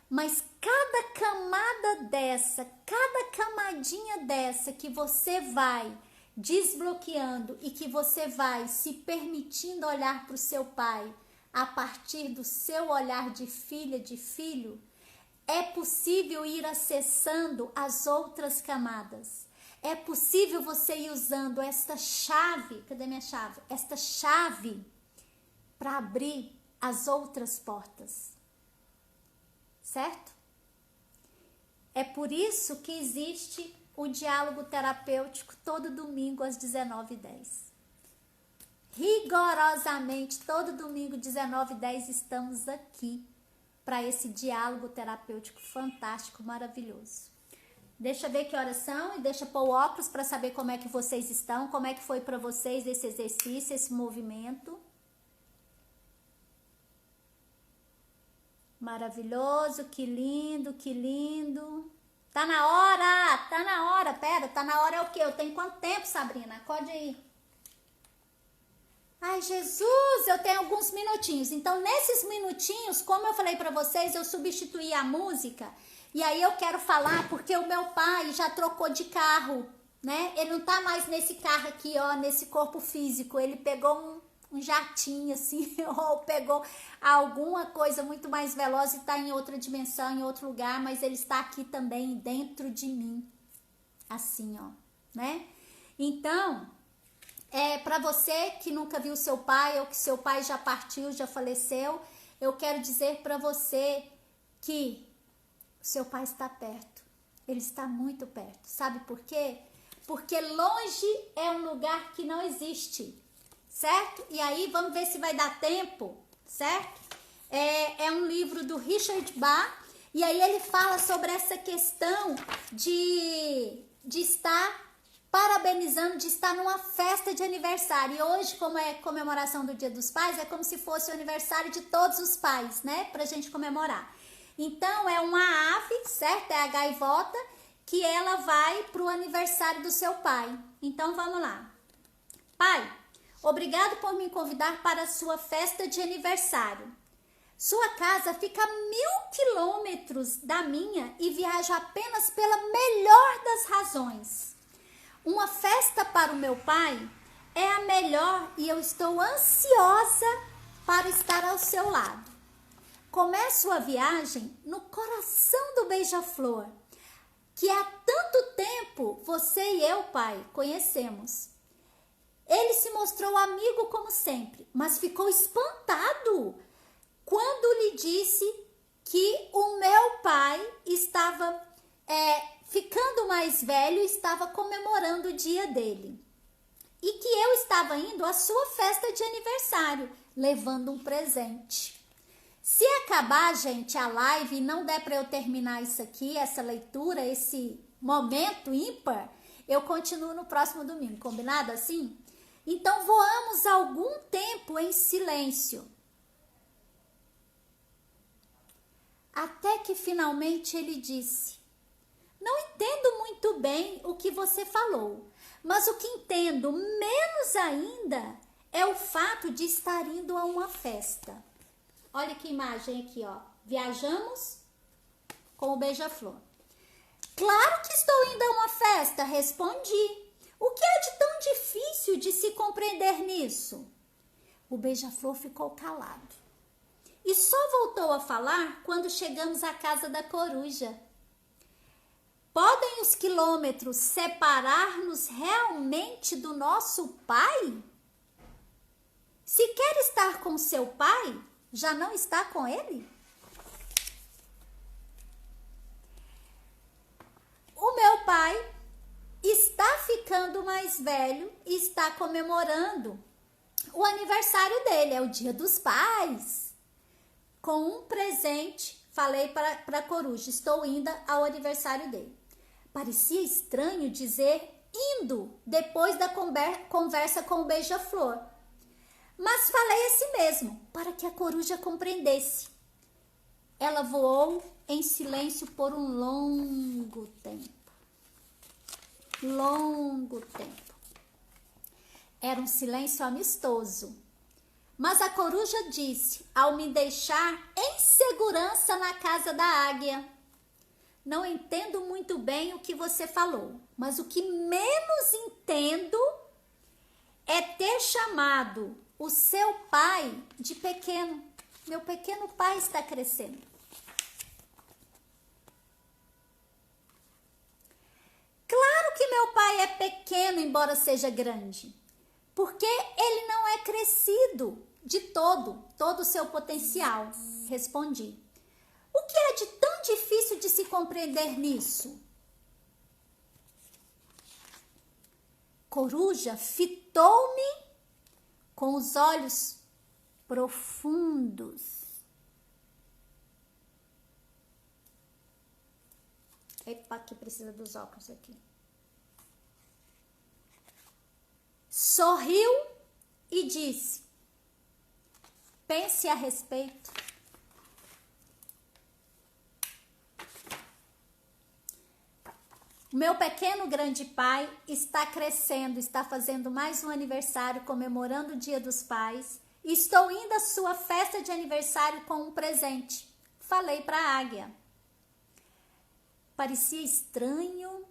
Mas cada camada dessa, cada camadinha dessa que você vai desbloqueando e que você vai se permitindo olhar para o seu Pai a partir do seu olhar de filha, de filho, é possível ir acessando as outras camadas. É possível você ir usando esta chave, cadê minha chave? Esta chave para abrir as outras portas. Certo? É por isso que existe o diálogo terapêutico todo domingo às 19h10. Rigorosamente, todo domingo, 19h10, estamos aqui para esse diálogo terapêutico fantástico, maravilhoso. Deixa eu ver que horas são e deixa pôr o óculos para saber como é que vocês estão, como é que foi para vocês esse exercício, esse movimento. Maravilhoso, que lindo, que lindo. Tá na hora, pera, tá na hora é o quê? Eu tenho quanto tempo, Sabrina? Acorde aí. Ai, Jesus, eu tenho alguns minutinhos. Então, nesses minutinhos, como eu falei pra vocês, eu substituí a música. E aí eu quero falar porque o meu pai já trocou de carro, né? Ele não tá mais nesse carro aqui, ó, nesse corpo físico. Ele pegou um jatinho, assim, ou pegou alguma coisa muito mais veloz e tá em outra dimensão, em outro lugar, mas ele está aqui também dentro de mim, assim, ó, né? Então, para você que nunca viu seu pai, ou que seu pai já partiu, já faleceu, eu quero dizer para você que o seu pai está perto, ele está muito perto, sabe por quê? Porque longe é um lugar que não existe, certo? E aí, vamos ver se vai dar tempo, certo? É um livro do Richard Bach, e aí ele fala sobre essa questão de estar parabenizando, de estar numa festa de aniversário. E hoje, como é comemoração do Dia dos Pais, é como se fosse o aniversário de todos os pais, né? Pra gente comemorar. Então, é uma ave, certo? É a gaivota, que ela vai pro aniversário do seu pai. Então, vamos lá. Pai, obrigado por me convidar para a sua festa de aniversário. Sua casa fica a 1000 quilômetros da minha e viajo apenas pela melhor das razões. Uma festa para o meu pai é a melhor e eu estou ansiosa para estar ao seu lado. Começo a viagem no coração do beija-flor, que há tanto tempo você e eu, pai, conhecemos. Ele se mostrou amigo como sempre, mas ficou espantado quando lhe disse que o meu pai estava ficando mais velho e estava comemorando o dia dele. E que eu estava indo à sua festa de aniversário, levando um presente. Se acabar, gente, a live e não der para eu terminar isso aqui, essa leitura, esse momento ímpar, eu continuo no próximo domingo, combinado assim? Então, voamos algum tempo em silêncio. Até que finalmente ele disse: não entendo muito bem o que você falou, mas o que entendo menos ainda é o fato de estar indo a uma festa. Olha que imagem aqui, ó. Viajamos com o beija-flor. Claro que estou indo a uma festa, respondi. O que é de tão difícil de se compreender nisso? O beija-flor ficou calado. E só voltou a falar quando chegamos à casa da coruja. Podem os quilômetros separar-nos realmente do nosso pai? Se quer estar com seu pai, já não está com ele? O meu pai está ficando mais velho e está comemorando o aniversário dele, é o Dia dos Pais, com um presente Falei para a coruja, estou indo ao aniversário dele. Parecia estranho dizer indo depois da conversa com o beija-flor. Mas falei assim mesmo, para que a coruja compreendesse. Ela voou em silêncio por um longo tempo. Longo tempo. Era um silêncio amistoso. Mas a coruja disse, ao me deixar em segurança na casa da águia: não entendo muito bem o que você falou, mas o que menos entendo é ter chamado o seu pai de pequeno. Meu pequeno pai está crescendo. Claro que meu pai é pequeno, embora seja grande, porque ele não é crescido de todo o seu potencial, respondi. O que é de tão difícil de se compreender nisso? Coruja fitou-me com os olhos profundos. Epa, que precisa dos óculos aqui. Sorriu e disse: pense a respeito. Meu pequeno grande pai está crescendo, está fazendo mais um aniversário, comemorando o Dia dos Pais. Estou indo à sua festa de aniversário com um presente. Falei para a águia. Parecia estranho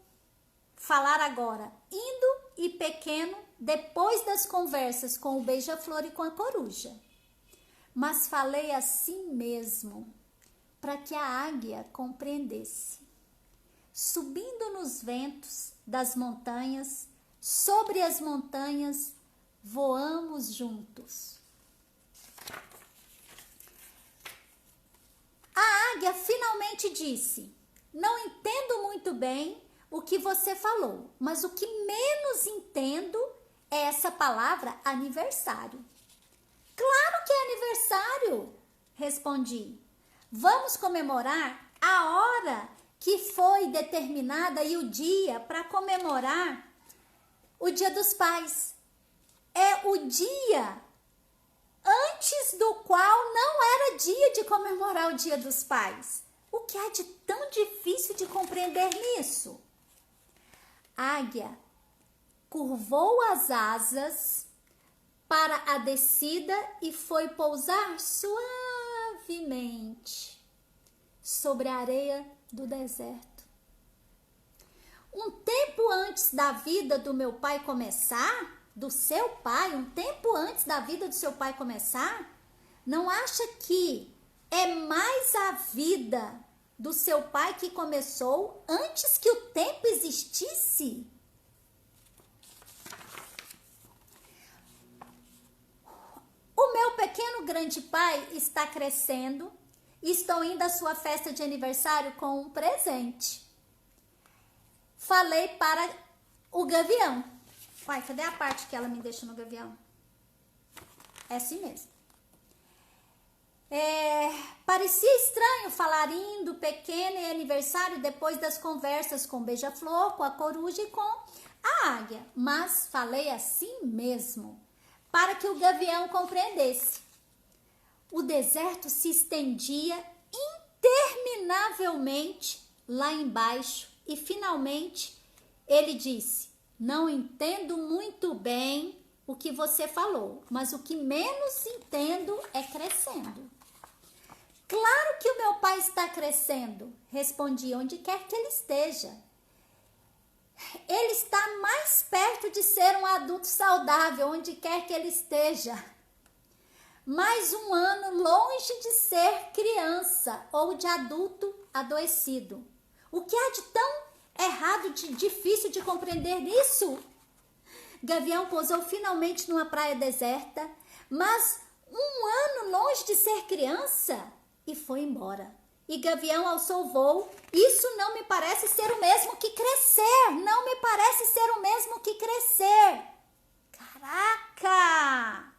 falar agora, indo e pequeno, depois das conversas com o beija-flor e com a coruja. Mas falei assim mesmo, para que a águia compreendesse. Subindo nos ventos das montanhas, sobre as montanhas, voamos juntos. A águia finalmente disse: não entendo muito bem o que você falou, mas o que menos entendo é essa palavra aniversário. Claro que é aniversário, respondi. Vamos comemorar a hora que foi determinada e o dia para comemorar o Dia dos Pais. É o dia antes do qual não era dia de comemorar o Dia dos Pais. O que há de tão difícil de compreender nisso? A águia curvou as asas para a descida e foi pousar suavemente sobre a areia do deserto. Um tempo antes da vida do meu pai começar, do seu pai, um tempo antes da vida do seu pai começar, não acha que é mais a vida do seu pai que começou antes que o tempo existisse? O meu pequeno grande pai está crescendo e estou indo à sua festa de aniversário com um presente. Falei para o gavião. Pai, cadê a parte que ela me deixa no gavião? É assim mesmo. Parecia estranho falar indo pequeno em aniversário depois das conversas com o beija-flor, com a coruja e com a águia. Mas falei assim mesmo, para que o gavião compreendesse. O deserto se estendia interminavelmente lá embaixo e finalmente ele disse: não entendo muito bem o que você falou, mas o que menos entendo é crescendo. Claro que o meu pai está crescendo, respondi, onde quer que ele esteja. Ele está mais perto de ser um adulto saudável, onde quer que ele esteja. Mais um ano longe de ser criança ou de adulto adoecido. O que há de tão errado, de difícil de compreender nisso? Gavião pousou finalmente numa praia deserta, mas um ano longe de ser criança e foi embora. E Gavião alçou o voo. Isso não me parece ser o mesmo que crescer. Não me parece ser o mesmo que crescer. Caraca!